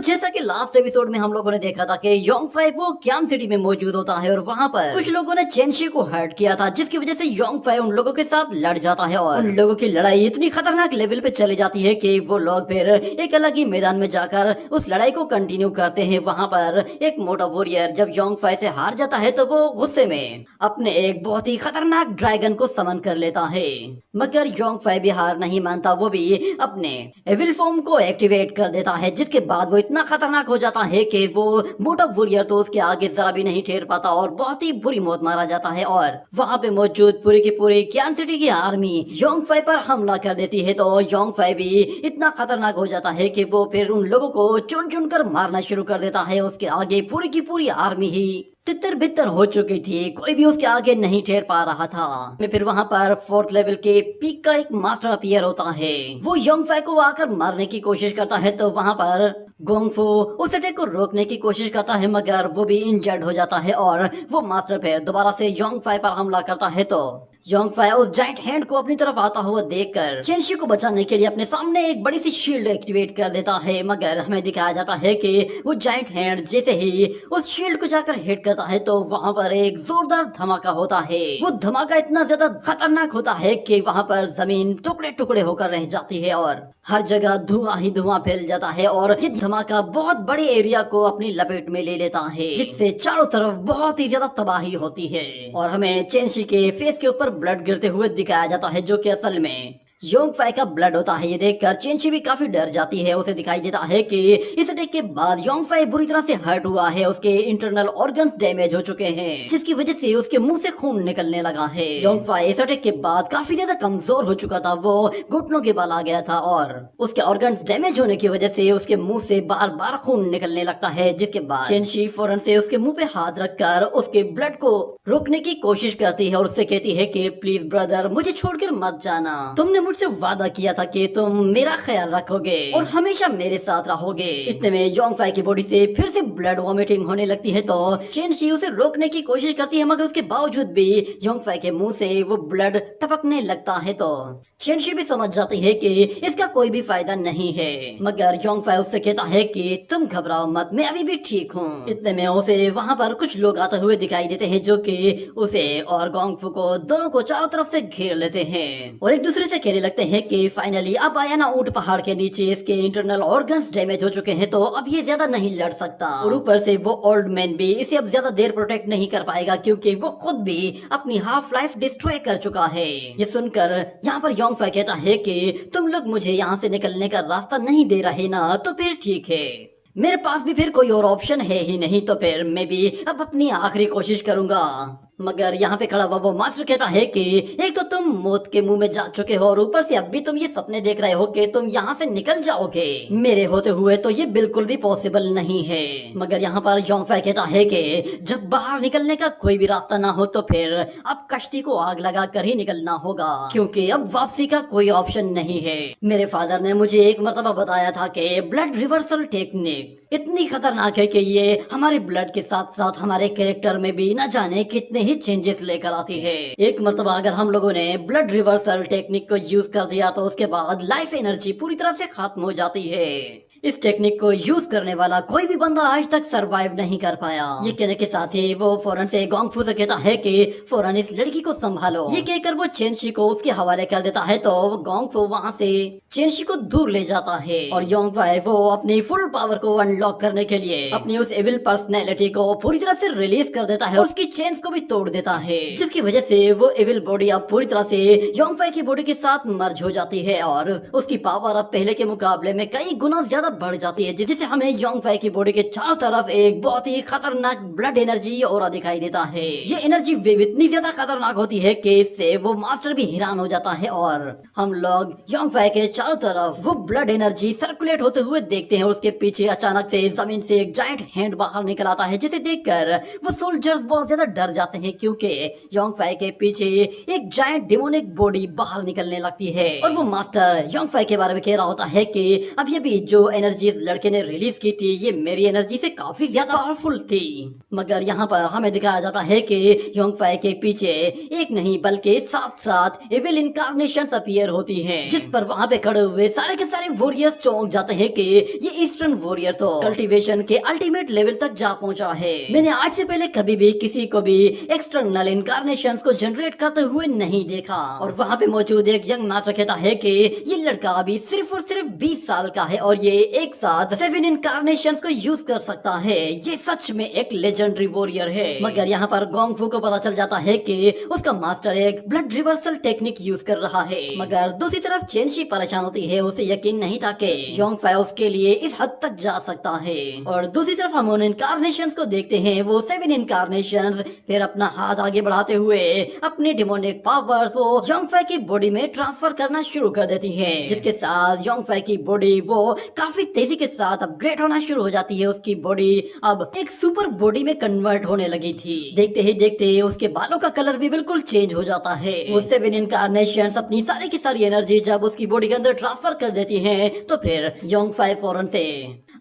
जैसा कि last episode में हम लोगों ने देखा था कि योंग फाई वो क्यान सिटी में मौजूद होता है और वहाँ पर कुछ लोगों ने चेनशी को हर्ट किया था, जिसकी वजह से योंग फाई उन लोगों के साथ लड़ जाता है और उन लोगों की लड़ाई इतनी खतरनाक लेवल पे चली जाती है कि वो लोग फिर एक अलग ही मैदान में जाकर उस लड़ाई को कंटिन्यू करते हैं। वहाँ पर एक मोटा वॉरियर जब योंग फाई से हार जाता है तो वो गुस्से में अपने एक बहुत ही खतरनाक ड्रैगन को समन कर लेता है, मगर योंग फाई भी हार नहीं मानता। वो भी अपने एविल फॉर्म को एक्टिवेट कर देता है, जिसके बाद वो इतना खतरनाक हो जाता है कि वो मोटा वॉरियर तो उसके आगे जरा भी नहीं ठहर पाता और बहुत ही बुरी मौत मारा जाता है। और वहाँ पे मौजूद पूरी की पूरी क्यान सिटी की आर्मी योंग फाई पर हमला कर देती है, तो योंग फाई भी इतना खतरनाक हो जाता है कि वो फिर उन लोगों को चुन चुन कर मारना शुरू कर देता है। उसके आगे पूरी की पूरी आर्मी ही तितर बितर हो चुकी थी, कोई भी उसके आगे नहीं ठहर पा रहा था। फिर वहाँ पर 4th लेवल के पीक का एक मास्टर अपीयर होता है, वो योंग फाई को आकर मारने की कोशिश करता है। तो वहाँ पर गोंगफू उस अटैक को रोकने की कोशिश करता है, मगर वो भी इंजर्ड हो जाता है और वो मास्टर फिर दोबारा से योंग फाई पर हमला करता है। तो योंग फाई उस जाइंट हैंड को अपनी तरफ आता हुआ देखकर चेनशी को बचाने के लिए अपने सामने एक बड़ी सी शील्ड एक्टिवेट कर देता है, मगर हमें दिखाया जाता है कि वो जाइंट हैंड जैसे ही उस शील्ड को जाकर हिट करता है तो वहाँ पर एक जोरदार धमाका होता है। वो धमाका इतना ज्यादा खतरनाक होता है कि वहाँ पर जमीन टुकड़े टुकड़े होकर रह जाती है और हर जगह धुआं ही धुआं फैल जाता है और ये धमाका बहुत बड़े एरिया को अपनी लपेट में ले लेता है, जिससे चारों तरफ बहुत ही ज्यादा तबाही होती है और हमें चेनशी के फेस के ऊपर ब्लड गिरते हुए दिखाया जाता है, जो कि असल में योंग फाई का ब्लड होता है। ये देखकर चेनशी भी काफी डर जाती है। उसे दिखाई देता है कि इस अटैक के बाद योंग फाई बुरी तरह से हर्ट हुआ है, उसके इंटरनल ऑर्गन्स डैमेज हो चुके हैं, जिसकी वजह से उसके मुंह से खून निकलने लगा है। योंग फाई इस अटैक के बाद काफी ज्यादा कमजोर हो चुका था, वो घुटनों के बल आ गया था और उसके ऑर्गन्स डैमेज होने की वजह से उसके मुंह से बार बार खून निकलने लगता है, जिसके बाद चेनशी फौरन से उसके मुंह पे हाथ रखकर उसके ब्लड को रोकने की कोशिश करती है और उससे कहती है कि प्लीज ब्रदर, मुझे छोड़कर मत जाना, तुमने मुझसे वादा किया था कि तुम मेरा ख्याल रखोगे और हमेशा मेरे साथ रहोगे। इतने में योंग फाई की बॉडी से फिर से ब्लड वॉमिटिंग होने लगती है, तो चेनशी उसे रोकने की कोशिश करती है, मगर उसके बावजूद भी योंग फाई के मुंह से वो ब्लड टपकने लगता है। तो चेनशी भी समझ जाती है कि इसका कोई भी फायदा नहीं है, मगर योंग फाई उससे कहता है कि तुम घबराओ मत, मैं अभी भी ठीक हूँ। इतने में उसे वहाँ पर कुछ लोग आते हुए दिखाई देते हैं, जो कि उसे और गोंगफू को दोनों को चारों तरफ से घेर लेते हैं और एक दूसरे से कहने लगते हैं कि फाइनली अब आया ना ऊंट पहाड़ के नीचे, इसके इंटरनल ऑर्गन्स डैमेज हो चुके हैं, तो अब ये ज्यादा नहीं लड़ सकता और ऊपर से वो ओल्ड मैन भी इसे अब ज्यादा देर प्रोटेक्ट नहीं कर पाएगा, क्योंकि वो खुद भी अपनी हाफ लाइफ डिस्ट्रॉय कर चुका है। ये सुनकर यहाँ पर योंग फाई कहता है कि तुम लोग मुझे यहाँ से निकलने का रास्ता नहीं दे रहे ना, तो फिर ठीक है, मेरे पास भी फिर कोई और ऑप्शन है ही नहीं, तो फिर मैं भी अब अपनी आखिरी कोशिश करूंगा। मगर यहाँ पे खड़ा हुआ वो मास्टर कहता है कि एक तो तुम मौत के मुंह में जा चुके हो और ऊपर से अब भी तुम ये सपने देख रहे हो कि तुम यहाँ से निकल जाओगे मेरे होते हुए, तो ये बिल्कुल भी पॉसिबल नहीं है। मगर यहाँ पर योंग फाई कहता है कि जब बाहर निकलने का कोई भी रास्ता ना हो तो फिर अब कश्ती को आग लगा कर ही निकलना होगा, क्योंकि अब वापसी का कोई ऑप्शन नहीं है। मेरे फादर ने मुझे एक मर्तबा बताया था कि ब्लड रिवर्सल टेक्निक इतनी खतरनाक है कि ये हमारे ब्लड के साथ साथ हमारे कैरेक्टर में भी न जाने कितने ही चेंजेस लेकर आती है। एक मर्तबा अगर हम लोगों ने ब्लड रिवर्सल टेक्निक को यूज कर दिया तो उसके बाद लाइफ एनर्जी पूरी तरह से खत्म हो जाती है। इस टेक्निक को यूज करने वाला कोई भी बंदा आज तक सरवाइव नहीं कर पाया। ये कहने के साथ ही वो फौरन से गोंगफू से कहता है कि फौरन इस लड़की को संभालो। ये कहकर वो चेनशी को उसके हवाले कर देता है, तो गोंगफू वहाँ से चेनशी को दूर ले जाता है और योंग फाई वो अपनी फुल पावर को अनलॉक करने के लिए अपनी उस एविल पर्सनैलिटी को पूरी तरह से रिलीज कर देता है और उसकी चेन्स को भी तोड़ देता है, जिसकी वजह से वो एविल बॉडी अब पूरी तरह से योंग फाई की बॉडी के साथ मर्ज हो जाती है और उसकी पावर अब पहले के मुकाबले में कई गुना ज्यादा बढ़ जाती है, जिससे हमें योंग फाई की बॉडी के चारों तरफ एक बहुत ही खतरनाक ब्लड एनर्जी और दिखाई देता है। ये एनर्जी वेव इतनी ज्यादा खतरनाक होती है कि इससे वो मास्टर भी हैरान हो जाता है और हम लोग योंग फाई के चारों तरफ वो ब्लड एनर्जी सर्कुलेट होते हुए देखते हैं और उसके पीछे अचानक से जमीन से एक जायंट हैंड बाहर निकल आता है, जिसे देखकर वो सोल्जर्स बहुत ज्यादा डर जाते हैं, क्योंकि योंग फाई के पीछे एक जायंट डिमोनिक बॉडी बाहर निकलने लगती है और वो मास्टर योंग फाई के बारे में कह रहा होता है कि अब ये भी जो एनर्जी इस लड़के ने रिलीज की थी ये मेरी एनर्जी से काफी ज्यादा पावरफुल थी। मगर यहाँ पर हमें दिखाया जाता है कि योंगफाई के पीछे एक नहीं बल्कि 7 एविल इनकारनेशंस अपीयर होती हैं, जिस पर वहाँ पे खड़े हुए सारे के सारे वॉरियर्स चौंक जाते हैं कि ये ईस्टर्न वॉरियर तो कल्टीवेशन के अल्टीमेट लेवल तक जा पहुँचा है। मैंने आज से पहले कभी भी किसी को भी एक्सटर्नल इनकारनेशंस को जनरेट करते हुए नहीं देखा। और वहाँ पे मौजूद एक यंग मास्टर कहता है कि ये लड़का अभी सिर्फ और सिर्फ 20 साल का है और ये एक साथ 7 इनकारनेशंस को यूज कर सकता है। ये सच में एक लेजेंडरी वॉरियर है। मगर यहाँ पर गोंग फू को पता चल जाता है कि उसका मास्टर एक ब्लड रिवर्सल टेक्निक यूज कर रहा है। मगर दूसरी तरफ चेंशी परेशान होती है, उसे यकीन नहीं था कि योंगफाई उसके लिए इस हद तक जा सकता है। और दूसरी तरफ हम उन इनकारनेशंस को देखते हैं, वो 7 इनकारनेशंस फिर अपना हाथ आगे बढ़ाते हुए अपनी डिमोनिक पावर्स वो योंगफाई की बॉडी में ट्रांसफर करना शुरू कर देती है, जिसके साथ योंगफाई की बॉडी वो काफी तेजी के साथ अपग्रेड होना शुरू हो जाती है। उसकी बॉडी अब एक सुपर बॉडी में कन्वर्ट होने लगी थी। देखते ही देखते उसके बालों का कलर भी बिल्कुल चेंज हो जाता है। वो 7 इनकारनेशंस अपनी सारी की सारी एनर्जी जब उसकी बॉडी के अंदर ट्रांसफर कर देती हैं, तो फिर योंगफाई फौरन से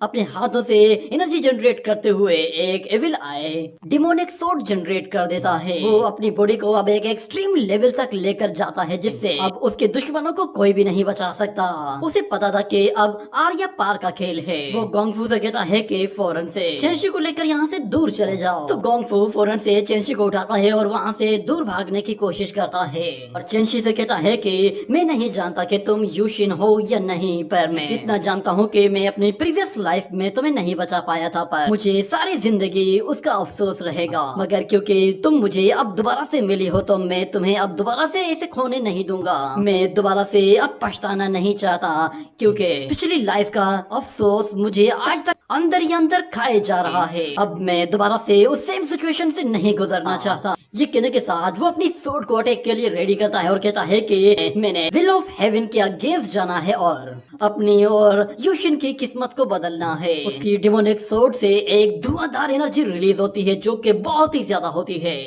अपने हाथों से एनर्जी जनरेट करते हुए एक एविल आई डिमोनिक सोर्ड जनरेट कर देता है। वो अपनी बॉडी को अब एक एक्सट्रीम लेवल तक लेकर जाता है, जिससे अब उसके दुश्मनों को कोई भी नहीं बचा सकता। उसे पता था कि अब आर या पार का खेल है। वो गोंग फू से कहता है कि फौरन से चेंशी को लेकर यहाँ से दूर चले जाओ। तो गोंग फू फौरन से चेंशी को उठाता है और वहाँ से दूर भागने की कोशिश करता है। और चेंशी से कहता है कि मैं नहीं जानता कि तुम यूशिन हो या नहीं, पर मैं इतना जानता हूँ कि मैं अपनी प्रीवियस लाइफ में तुम्हें नहीं बचा पाया था, पर मुझे सारी जिंदगी उसका अफसोस रहेगा। मगर क्योंकि तुम मुझे अब दोबारा से मिली हो तो मैं तुम्हें अब दोबारा से ऐसे खोने नहीं दूंगा। मैं दोबारा से अब पछताना नहीं चाहता, क्योंकि पिछली लाइफ का अफसोस मुझे आज तक अंदर ही अंदर खाए जा रहा है। अब मैं दोबारा से उस सेम सिचुएशन से नहीं गुजरना चाहता। ये कहने के साथ वो अपनी सोर्ड को अटैक के लिए रेडी करता है और कहता है कि मैंने विल ऑफ हेवन के अगेंस्ट जाना है और अपनी और यूशिन की किस्मत को बदलना है। उसकी डिमोनिक सोर्ड से एक धुआंधार एनर्जी रिलीज होती है, जो कि बहुत ही ज्यादा होती है।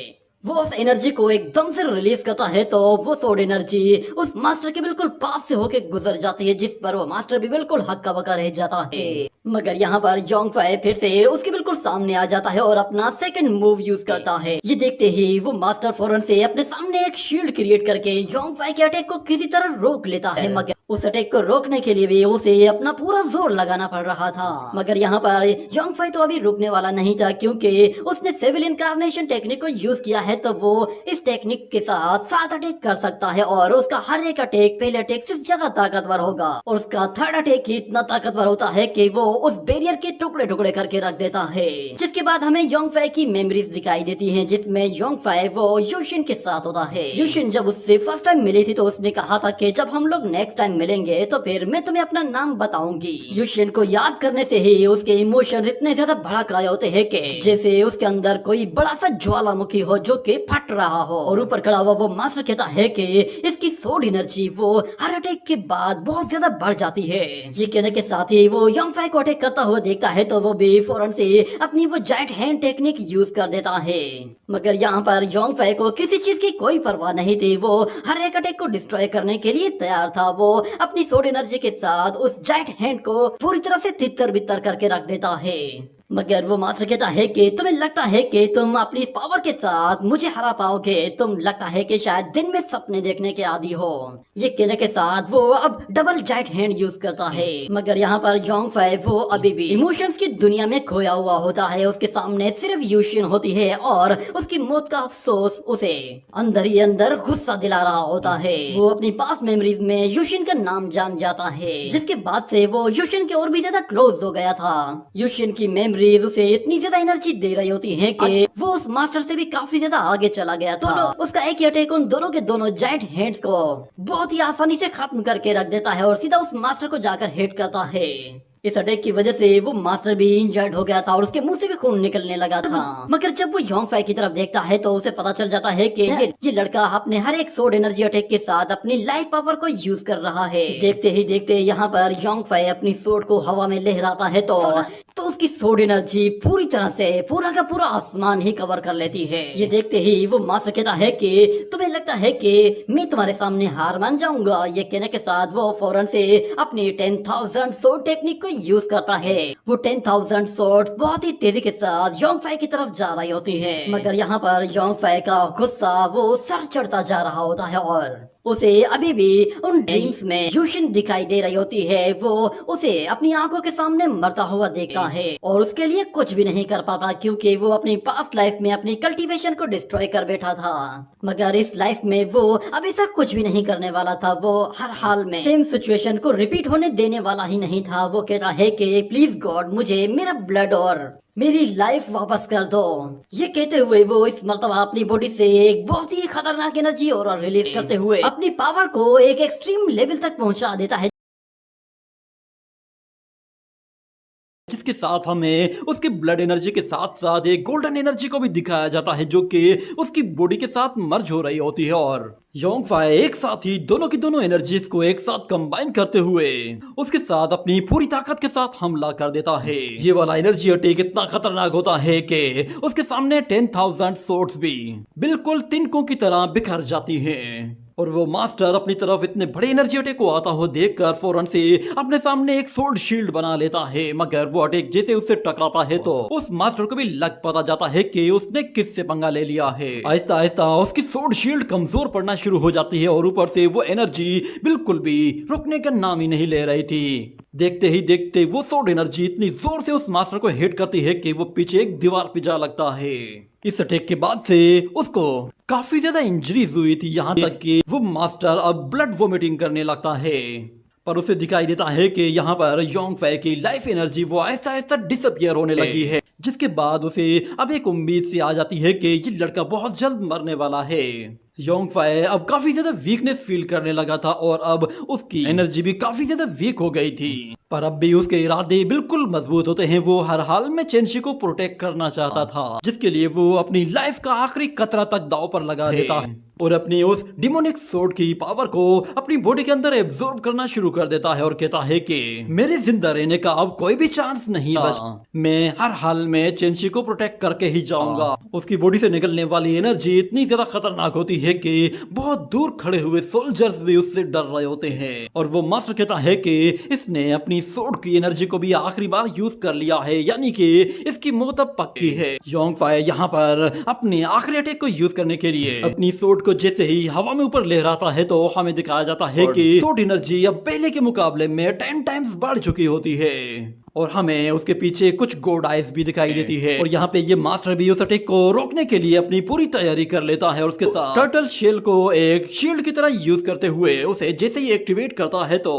वो उस एनर्जी को एकदम से रिलीज करता है तो वो सोर्ड एनर्जी उस मास्टर के बिल्कुल पास से होके गुजर जाती है, जिस पर वो मास्टर भी बिल्कुल हक्का बक्का रह जाता है। मगर यहाँ पर योंगफाई फिर से उसके बिल्कुल सामने आ जाता है और अपना सेकंड मूव यूज करता है। ये देखते ही वो मास्टर फौरन से अपने सामने एक शील्ड क्रिएट करके योंगफाई के अटैक को किसी तरह रोक लेता है। मगर उस अटैक को रोकने के लिए भी उसे अपना पूरा जोर लगाना पड़ रहा था। मगर यहाँ पर योंगफाई तो अभी रुकने वाला नहीं था, क्योंकि उसने सेविल इनकारनेशन टेक्निक को यूज किया है, तो वो इस टेक्निक के साथ 7 अटैक कर सकता है और उसका हर एक अटैक पहले अटैक से ज्यादा ताकतवर होगा। और उसका थर्ड अटैक ही इतना ताकतवर होता है कि वो उस बैरियर के टुकड़े टुकड़े करके रख देता है। जिसके बाद हमें योंगफाई की मेमोरीज दिखाई देती हैं, जिसमें योंगफाई वो यूशिन के साथ होता है। यूशिन जब उससे फर्स्ट टाइम मिली थी तो उसने कहा था कि जब हम लोग नेक्स्ट टाइम मिलेंगे तो फिर मैं तुम्हें अपना नाम बताऊंगी। यूशिन को याद करने से ही उसके इमोशंस इतने ज्यादा भड़क रहे होते हैं कि जैसे उसके अंदर कोई बड़ा सा ज्वालामुखी हो जो कि फट रहा हो। और ऊपर खड़ा हुआ वो मास्टर कहता है कि इसकी सोर्ड एनर्जी वो हर अटैक के बाद बहुत ज्यादा बढ़ जाती है। ये कहने के साथ ही वो योंगफाई को अटैक करता हुआ देखता है तो वो भी फौरन से अपनी वो जायंट हैंड टेक्निक यूज कर देता है। मगर यहाँ पर योंगफाई को किसी चीज की कोई परवाह नहीं थी। वो हर एक अटैक को डिस्ट्रॉय करने के लिए तैयार था। वो अपनी सोर्ड एनर्जी के साथ उस जायंट हैंड को पूरी तरह से तितर बितर करके रख देता है। मगर वो मास्टर कहता है कि तुम्हें लगता है कि तुम अपनी इस पावर के साथ मुझे हरा पाओगे, तुम लगता है कि शायद दिन में सपने देखने के आदी हो। ये कहने के साथ वो अब डबल जायंट हैंड यूज करता है। मगर यहाँ पर योंगफाई वो अभी भी इमोशंस की दुनिया में खोया हुआ होता है। उसके सामने सिर्फ यूशिन होती है और उसकी मौत का अफसोस उसे अंदर ही अंदर गुस्सा दिला रहा होता है। वो अपनी पास्ट मेमोरीज में यूशिन का नाम जान जाता है, जिसके बाद से वो यूशिन के और भी ज्यादा क्लोज हो गया था। यूशिन की मेमोरी उसे इतनी ज्यादा एनर्जी दे रही होती है कि वो उस मास्टर से भी काफी ज्यादा आगे चला गया था। उसका एक ही अटैक उन दोनों के दोनों जायंट हैंड्स को बहुत ही आसानी से खत्म करके रख देता है और सीधा उस मास्टर को जाकर हिट करता है। इस अटैक की वजह से वो मास्टर भी इंजर्ड हो गया था और उसके मुंह से भी खून निकलने लगा था। मगर जब वो योंगफाई की तरफ देखता है तो उसे पता चल जाता है कि ये लड़का अपने हर एक सोर्ड एनर्जी अटैक के साथ अपनी लाइफ पावर को यूज कर रहा है। देखते ही देखते यहाँ पर योंगफाई अपनी सोर्ड को हवा में लहराता है तो उसकी सोड एनर्जी पूरी तरह से पूरा का पूरा आसमान ही कवर कर लेती है। ये देखते ही वो मास्टर कहता है कि तुम्हें लगता है कि मैं तुम्हारे सामने हार मान जाऊंगा। ये कहने के साथ वो फौरन से अपनी 10,000 सोड टेक्निक को यूज करता है। वो 10,000 सोड बहुत ही तेजी के साथ योंगफाई की तरफ जा रही होती है, मगर यहाँ पर योंगफाई का गुस्सा वो सर चढ़ता जा रहा होता है और उसे अभी भी उन ड्रीम्स में यूशिन दिखाई दे रही होती है। वो उसे अपनी आंखों के सामने मरता हुआ देखता है और उसके लिए कुछ भी नहीं कर पाता, क्योंकि वो अपनी पास्ट लाइफ में अपनी कल्टीवेशन को डिस्ट्रॉय कर बैठा था। मगर इस लाइफ में वो अब ऐसा कुछ भी नहीं करने वाला था। वो हर हाल में सेम सिचुएशन को रिपीट होने देने वाला ही नहीं था। वो कहता है कि प्लीज गॉड मुझे मेरा ब्लड और मेरी लाइफ वापस कर दो। ये कहते हुए वो इस मर्तबा अपनी बॉडी से एक बहुत ही खतरनाक एनर्जी और रिलीज करते हुए अपनी पावर को एक एक्सट्रीम लेवल तक पहुंचा देता है, जिसके साथ हमें उसकी ब्लड एनर्जी के साथ साथ एक गोल्डन एनर्जी को भी दिखाया जाता है जो कि उसकी बॉडी के साथ मर्ज हो रही होती है। और योंगफाई एक साथ ही दोनों की दोनों एनर्जीज को एक साथ कंबाइन करते हुए उसके साथ अपनी पूरी ताकत के साथ हमला कर देता है। ये वाला एनर्जी अटैक इतना खतरनाक होता है कि उसके सामने 10,000 सोर्ड्स भी बिल्कुल तिनकों की तरह बिखर जाती हैं। और वो मास्टर अपनी तरफ इतने बड़े एनर्जी अटैक को आता हुआ देखकर फौरन से अपने सामने एक सोल्ड शील्ड बना लेता है, मगर वो अटैक जैसे उससे टकराता है तो उस मास्टर को भी लग पता जाता है कि उसने किससे पंगा ले लिया है। आहिस्ता आहिस्ता उसकी सोल्ड शील्ड कमजोर पड़ना शुरू हो जाती है और ऊपर से वो एनर्जी बिल्कुल भी रुकने का नाम ही नहीं ले रही थी। देखते ही देखते वो सोल्ड एनर्जी इतनी जोर से उस मास्टर को हिट करती है कि वो पीछे एक दीवार पे जा लगता है। इस अटैक के बाद से उसको काफी ज्यादा इंजरीज हुई थी, यहाँ तक कि वो मास्टर अब ब्लड वोमिटिंग करने लगता है। पर उसे दिखाई देता है कि यहाँ पर योंगफाई की लाइफ एनर्जी वो आहिस्ता आहिस्ता डिसअपियर होने लगी है, जिसके बाद उसे अब एक उम्मीद सी आ जाती है कि ये लड़का बहुत जल्द मरने वाला है। योंगफाई अब काफी ज्यादा वीकनेस फील करने लगा था और अब उसकी एनर्जी भी काफी ज्यादा वीक हो गई थी, पर अब भी उसके इरादे बिल्कुल मजबूत होते हैं। वो हर हाल में चेंशी को प्रोटेक्ट करना चाहता था, जिसके लिए वो अपनी लाइफ का आखिरी कतरा तक दांव पर लगा देता है और अपनी उस डिमोनिक सोर्ड की पावर को अपनी बॉडी के अंदर एब्जॉर्ब करना शुरू कर देता है और कहता है कि मेरे जिंदा रहने का अब कोई भी चांस नहीं बचा, मैं हर हाल में चेंशी को प्रोटेक्ट करके ही जाऊंगा। उसकी बॉडी से निकलने वाली एनर्जी इतनी ज्यादा खतरनाक होती है कि बहुत दूर खड़े हुए सोल्जर्स भी उससे डर रहे होते हैं। और वो मास्टर कहता है कि इसने अपनी सोर्ड की एनर्जी को भी आखिरी बार यूज कर लिया है, यानी कि इसकी मौत अब पक्की है। योंगफाई यहाँ पर अपने आखिरी अटैक को यूज करने के लिए अपनी सोर्ड को जैसे ही हवा में ऊपर लहराता है तो हमें दिखाया जाता है कि सोर्ड एनर्जी अब पहले के मुकाबले में 10 टाइम्स बढ़ चुकी होती है और हमें उसके पीछे कुछ गोड आइज भी दिखाई देती है। और यहाँ पे ये मास्टर भी उस अटैक को रोकने के लिए अपनी पूरी तैयारी कर लेता है और उसके साथ टर्टल शेल को एक शील्ड की तरह यूज करते हुए उसे जैसे ही एक्टिवेट करता है तो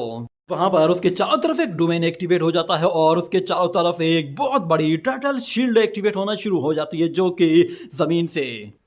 वहां पर उसके चारों तरफ एक डोमेन एक्टिवेट हो जाता है और उसके चारों तरफ एक बहुत बड़ी टर्टल शील्ड एक्टिवेट होना शुरू हो जाती है, जो कि जमीन से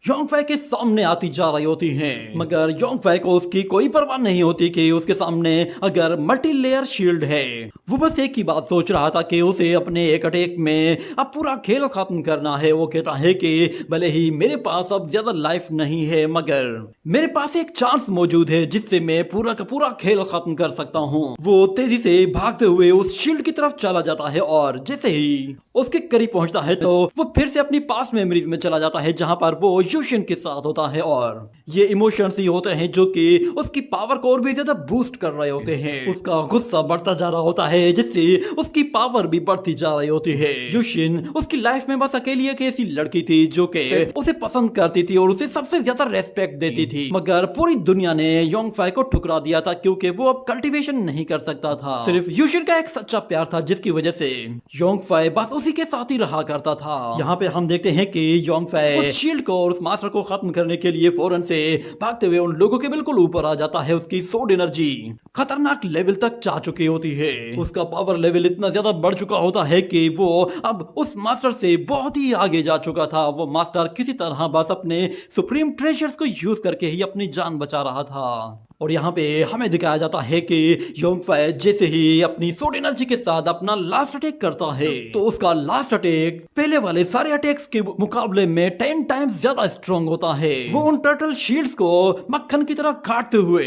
योंगफाई के सामने आती जा रही होती हैं। मगर योंगफाई को उसकी कोई परवाह नहीं होती कि उसके सामने अगर मल्टी लेयर शील्ड है। वो बस एक ही बात सोच रहा था कि उसे अपने एक अटैक में अब पूरा खेल खत्म करना है। वो कहता है कि भले ही मेरे पास अब ज्यादा लाइफ नहीं है, मगर मेरे पास एक चांस मौजूद है जिससे मैं पूरा का पूरा खेल खत्म कर सकता हूँ। वो तेजी से भागते हुए उस शील्ड की तरफ चला जाता है और जैसे ही उसके करीब पहुंचता है तो वो फिर से अपनी पास्ट मेमोरीज में चला जाता है, जहां पर वो यूशिन के साथ होता है। और ये इमोशंस ही होते हैं जो कि उसकी पावर को और भी ज्यादा बूस्ट कर रहे होते हैं। उसका गुस्सा बढ़ता जा रहा होता है जिससे उसकी पावर भी बढ़ती जा रही होती है। यूशिन उसकी लाइफ में बस अकेली एक ऐसी लड़की थी जो कि उसे पसंद करती थी और उसे सबसे ज्यादा रेस्पेक्ट देती थी, मगर पूरी दुनिया ने योंगफाई को ठुकरा दिया था क्योंकि वो अब कल्टीवेशन नहीं कर सकता था। सिर्फ यूशिन का एक सच्चा प्यार था जिसकी वजह से योंगफाई बस उसी के साथ ही रहा करता था। यहाँ पे हम देखते हैं कि योंगफाई उस शील्ड को और उस मास्टर को खत्म करने के लिए फौरन से भागते हुए उन लोगों के बिल्कुल ऊपर आ जाता है। उसकी सोड एनर्जी खतरनाक लेवल तक जा चुकी होती है। उसका पावर लेवल इतना ज्यादा बढ़ चुका होता है कि वो अब उस मास्टर से बहुत ही आगे जा चुका था। वो मास्टर किसी तरह बस अपने सुप्रीम ट्रेजर्स को यूज करके ही अपनी जान बचा रहा था। और यहाँ पे हमें दिखाया जाता है कि योंगफाई जैसे ही अपनी सोड एनर्जी के साथ अपना लास्ट अटैक करता है तो उसका लास्ट अटैक पहले वाले सारे अटैक्स के मुकाबले में 10 टाइम्स ज्यादा स्ट्रॉन्ग होता है। वो उन टर्टल शील्ड्स को मक्खन की तरह काटते हुए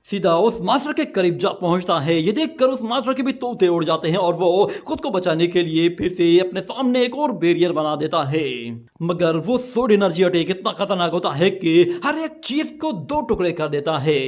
सीधा उस मास्टर के करीब जा पहुंचता है। ये देखकर उस मास्टर के भी तोते उड़ जाते हैं और वो खुद को बचाने के लिए फिर से अपने सामने एक और बैरियर बना देता है। मगर वो सोड एनर्जी अटैक इतना खतरनाक होता है कि हर एक चीज को दो टुकड़े कर देता है।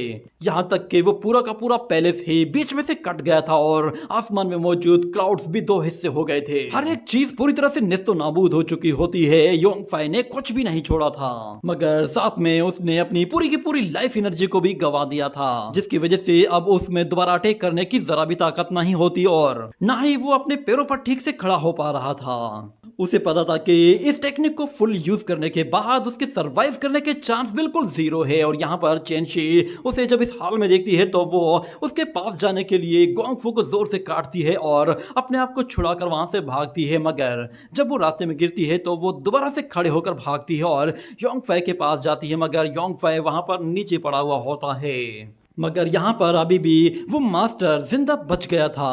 यहाँ तक कि वो पूरा का पूरा पैलेस ही बीच में से कट गया था और आसमान में मौजूद क्लाउड्स भी दो हिस्से हो गए थे। हर एक चीज पूरी तरह से नेस्तो नाबूद हो चुकी होती है। योंगफाई ने कुछ भी नहीं छोड़ा था, मगर साथ में उसने अपनी पूरी की पूरी लाइफ एनर्जी को भी गवा दिया था, जिसकी वजह से अब उसमें दोबारा अटैक करने की जरा भी ताकत नहीं होती और ना ही वो अपने पैरों पर ठीक से खड़ा हो पा रहा था। उसे पता था कि इस टेक्निक को फुल यूज करने के बाद उसके सरवाइव करने के चांस बिल्कुल जीरो है। और यहाँ पर चेनशी उसे जब इस हाल में देखती है तो वो उसके पास जाने के लिए गोंगफू को जोर से काटती है और अपने आप को छुड़ाकर वहां से भागती है। मगर जब वो रास्ते में गिरती है तो वो दोबारा से खड़े होकर भागती है और योंगफाई के पास जाती है, मगर योंगफाई वहां पर नीचे पड़ा हुआ होता है। मगर यहाँ पर अभी भी वो मास्टर जिंदा बच गया था।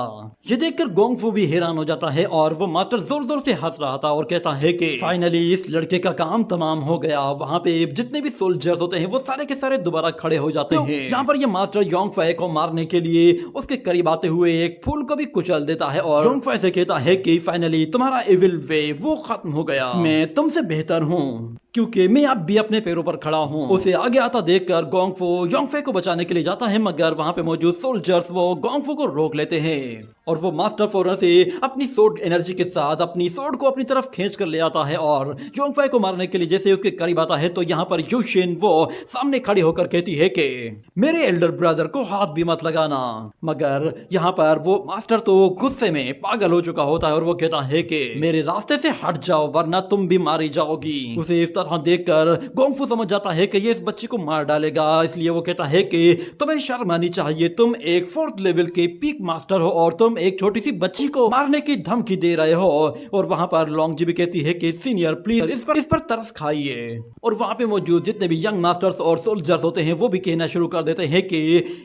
ये देखकर गोंगफू भी हैरान हो जाता है और वो मास्टर जोर जोर से हंस रहा था और कहता है कि फाइनली इस लड़के का काम तमाम हो गया। वहाँ पे जितने भी सोल्जर्स होते हैं वो सारे के सारे दोबारा खड़े हो जाते हैं। यहाँ पर ये मास्टर योंगफाई को मारने के लिए उसके करीब आते हुए एक फूल को भी कुचल देता है और योंगफाई से कहता है कि फाइनली तुम्हारा एविल वे वो खत्म हो गया। मैं तुमसे बेहतर हूँ क्योंकि मैं अब भी अपने पैरों पर खड़ा हूँ। उसे आगे आता देखकर गोंगफू योंगफाई को बचाने के लिए जाता है, मगर वहां पे मौजूद सोल्जर्स वो गोंगफू को रोक लेते हैं और वो मास्टर फौरन से अपनी सोड एनर्जी के साथ अपनी सोड को अपनी तरफ खींच कर ले आता है और योंगफाई को मारने के लिए जैसे उसके करीब आता है तो यहाँ पर यूशिन वो सामने खड़ी होकर कहती है कि मेरे एल्डर ब्रदर को हाथ भी मत लगाना। मगर यहाँ पर वो मास्टर तो गुस्से में पागल हो चुका होता है और वो कहता है कि मेरे रास्ते से हट जाओ वरना तुम भी मारी जाओगी। उसे इस तरह देखकर गोंगफू समझ जाता है कि ये इस बच्चे को मार डालेगा, इसलिए वो कहता है कि तुम्हें शर्म आनी चाहिए, तुम एक 4th लेवल के पीक मास्टर हो और तुम एक छोटी सी बच्ची को मारने की धमकी दे रहे हो। और वहां पर लोंगजी भी कहती है कि सीनियर प्लीज इस पर तरस खाइए। और वहां पे मौजूद जितने भी यंग मास्टर्स और सोल्जर्स होते हैं वो भी कहना शुरू कर देते हैं कि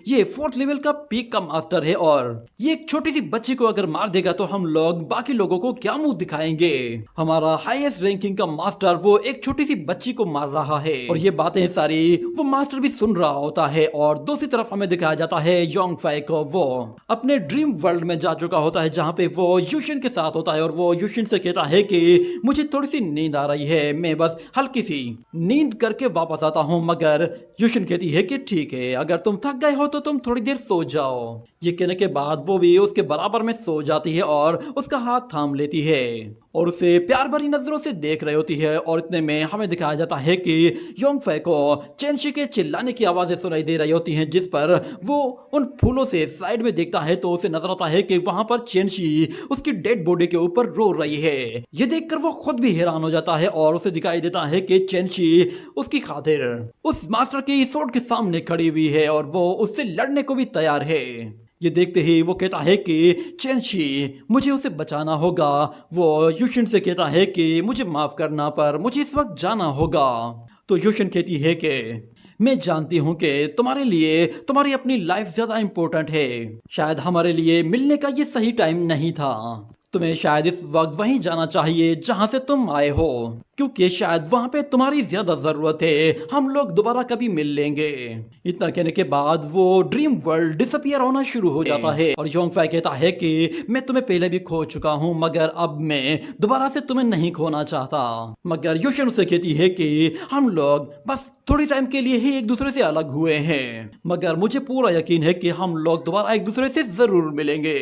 ये 4th लेवल का पीक का मास्टर है और ये एक छोटी सी बच्ची को अगर मार देगा तो हम लोग बाकी लोगों को क्या मुंह दिखाएंगे। हमारा हाईएस्ट रैंकिंग का मास्टर वो एक छोटी सी बच्ची को मार रहा है। और ये बातें सारी वो मास्टर भी सुन रहा होता है और दूसरी तरफ हमें दिखाया जाता है योंगफाई को वो अपने ड्रीम वर्ल्ड में जा चुका होता है जहाँ पे वो यूशिन के साथ होता है और वो यूशिन से कहता है कि मुझे थोड़ी सी नींद आ रही है, मैं बस हल्की सी नींद करके वापस आता हूँ। मगर यूशिन कहती है कि ठीक है, अगर तुम थक गए हो तो तुम थोड़ी देर सो जाओ। ये कहने के बाद वो भी उसके बराबर में सो जाती है और उसका हाथ थाम लेती है और उसे प्यार भरी नजरों से देख रही होती है। और इतने में हमें दिखाया जाता है कि योंगफाई को चेनशी के चिल्लाने की आवाजें सुनाई दे रही होती हैं, जिस पर वो उन फूलों से साइड में देखता है तो उसे नजर आता है कि वहां पर चेनशी उसकी डेड बॉडी के ऊपर रो रही है। ये देखकर वो खुद भी हैरान हो जाता है और उसे दिखाई देता है कि चेनशी उसकी खातिर उस मास्टर की सोड के सामने खड़ी हुई है और वो उससे लड़ने को भी तैयार है। ये देखते ही वो कहता है कि चेनशी मुझे उसे बचाना होगा। वो यूशिन से कहता है कि मुझे माफ करना पर मुझे इस वक्त जाना होगा। तो यूशिन कहती है कि मैं जानती हूँ कि तुम्हारे लिए तुम्हारी अपनी लाइफ ज्यादा इम्पोर्टेंट है, शायद हमारे लिए मिलने का ये सही टाइम नहीं था। तुम्हें शायद इस वक्त वहीं जाना चाहिए जहां से तुम आए हो, क्योंकि शायद वहां पे तुम्हारी ज्यादा जरूरत है। हम लोग दोबारा कभी मिल लेंगे। इतना कहने के बाद वो ड्रीम वर्ल्ड डिसअपियर होना शुरू हो जाता है और योंगफाई कहता है कि मैं तुम्हें पहले भी खो चुका हूँ, मगर अब मैं दोबारा से तुम्हें नहीं खोना चाहता। मगर यूशिन उसे कहती है कि हम लोग बस थोड़ी टाइम के लिए ही एक दूसरे से अलग हुए हैं, मगर मुझे पूरा यकीन है कि हम लोग दोबारा एक दूसरे से जरूर मिलेंगे।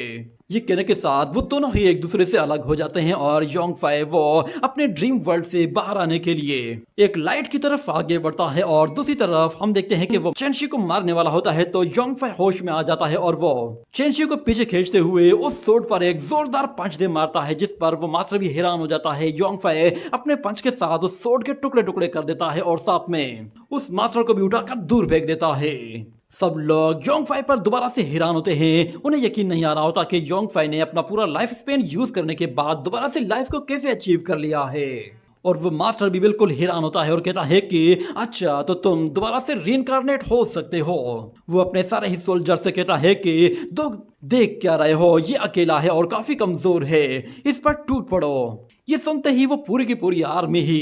ये कहने के साथ वो दोनों ही एक दूसरे से अलग हो जाते हैं और योंगफाई वो अपने ड्रीम वर्ल्ड से बाहर आने के लिए एक लाइट की तरफ आगे बढ़ता है और दूसरी तरफ हम देखते हैं कि वो चेनशी को मारने वाला होता है तो योंगफाई होश में आ जाता है और वो चेनशी को पीछे खींचते हुए उस सोड पर एक जोरदार पंच दे मारता है, जिस पर वो मास्टर भी हैरान हो जाता है। योंगफाई अपने पंच के साथ उस सोड के टुकड़े टुकड़े कर देता है और साथ में उस मास्टर को भी उठाकर दूर फेंक देता है। सब लोग योंगफाई पर दोबारा से हैरान होते हैं। उन्हें यकीन नहीं आ रहा होता कि योंगफाई ने अपना पूरा लाइफ स्पेन यूज करने के बाद दोबारा से लाइफ को कैसे अचीव कर लिया है। और वो मास्टर भी बिल्कुल हैरान होता है और कहता है कि अच्छा तो तुम दोबारा से रीइंकार्नेट हो सकते हो। वो अपने सारे ही सोल्जर से कहता है कि दो देख क्या रहे हो, ये अकेला है और काफी कमजोर है, इस पर टूट पड़ो। ये सुनते ही वो पूरी की पूरी आर्मी ही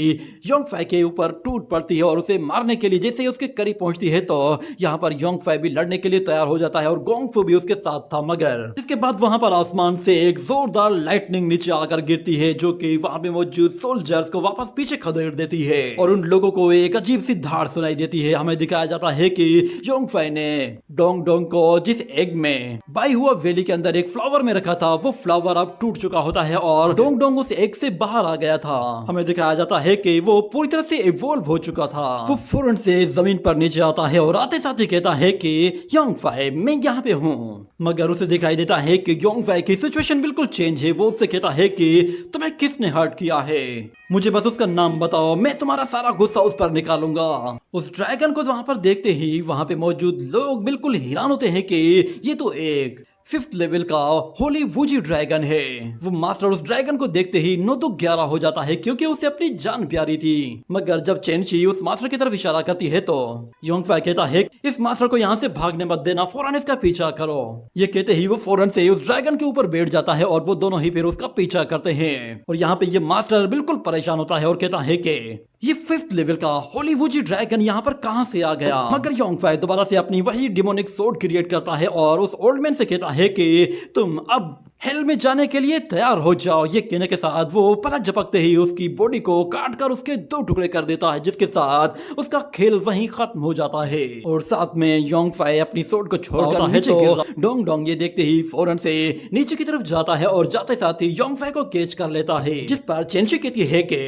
योंगफाई के ऊपर टूट पड़ती है और उसे मारने के लिए जैसे ही उसके करीब पहुंचती है तो यहाँ पर योंगफाई भी लड़ने के लिए तैयार हो जाता है और गोंगफू भी उसके साथ था। मगर इसके बाद वहां पर आसमान से एक जोरदार लाइटनिंग नीचे आकर गिरती है जो कि वहां पे मौजूद सोल्जर्स को वापस पीछे खदेड़ देती है और उन लोगों को एक अजीब सी धाड़ सुनाई देती है। हमें दिखाया जाता है कि योंगफाई ने डोंग डोंग को जिस एग में बाई हुआ वैली के अंदर एक फ्लावर में रखा था वो फ्लावर अब टूट चुका होता है और डोंग डोंग उस एग से बाहर आ गया था। हमें दिखाया जाता है कि वो पूरी तरह से इवॉल्व हो चुका था। वो फौरन से जमीन पर नीचे आता है और आते साथ ही कहता है कि योंगफाई मैं यहाँ पे हूँ। मगर उसे दिखाई देता है कि योंगफाई की सिचुएशन बिल्कुल चेंज है। वो उससे कहता है कि तुम्हें किसने हर्ट किया है, मुझे बस उसका नाम बताओ, मैं तुम्हारा सारा गुस्सा उस पर निकालूंगा। उस ड्रैगन को वहां पर देखते ही वहां पे मौजूद लोग बिल्कुल हैरान होते हैं कि ये तो एक 5th लेवल का होली वूजी ड्रैगन है। वो मास्टर उस ड्रैगन को देखते ही 9 तो 11 हो जाता है क्योंकि उसे अपनी जान प्यारी थी। मगर जब चेनशी उस मास्टर की तरफ इशारा करती है तो योंगफाई कहता है इस मास्टर को यहाँ से भागने मत देना, फौरन इसका पीछा करो। ये कहते ही वो फौरन से उस ड्रैगन के ऊपर बैठ जाता है और वो दोनों ही फिर उसका पीछा करते हैं। और यहाँ पे ये मास्टर बिल्कुल परेशान होता है और कहता है कि ये 5th लेवल का होली वूजी ड्रैगन यहाँ पर कहां से आ गया। मगर योंगफाई दोबारा से अपनी वही डिमोनिक सोर्ड क्रिएट करता है और उस ओल्ड मैन से कहता है कि तुम अब हेल में जाने के लिए तैयार हो जाओ। ये कहने के साथ वो पलक झपकते ही उसकी बॉडी को काट कर उसके 2 टुकड़े कर देता है जिसके साथ उसका खेल वहीं खत्म हो जाता है। और साथ में योंगफाई अपनी सोर्ड को छोड़कर नीचे गिर डोंग डोंग ये देखते ही फौरन से नीचे की तरफ जाता है और जाते साथ ही योंगफाई को कैच कर लेता है। जिस पर चेनशी कहती है कि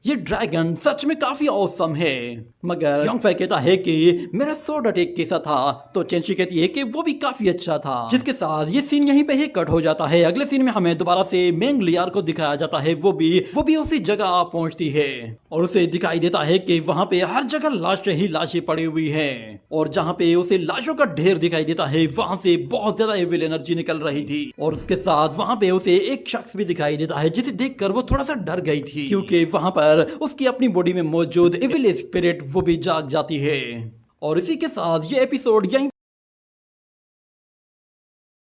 ये ड्रैगन सच में काफी औसम है। मगर योंगफाई कहता है कि मेरा सोर्ड अटैक कैसा था, तो चेनशी कहती है कि वो भी काफी अच्छा था। जिसके साथ ये सीन यहीं पे ही कट हो जाता है। अगले सीन में हमें दोबारा से मेंग लियार को दिखाया जाता है। वो भी उसी जगह पहुंचती है और उसे दिखाई देता है कि वहां पे हर जगह लाशें ही लाशें पड़ी हुई हैं और जहां पे उसे लाशों का ढेर दिखाई देता है वहां से बहुत ज्यादा एविल एनर्जी निकल रही थी। और उसके साथ वहां पे उसे एक शख्स भी दिखाई देता है जिसे देखकर वो थोड़ा सा डर गई थी क्योंकि वहां पर उसकी अपनी बॉडी में मौजूद एविल स्पिरिट वो भी जाग जाती है। और इसी के साथ ये एपिसोड यहीं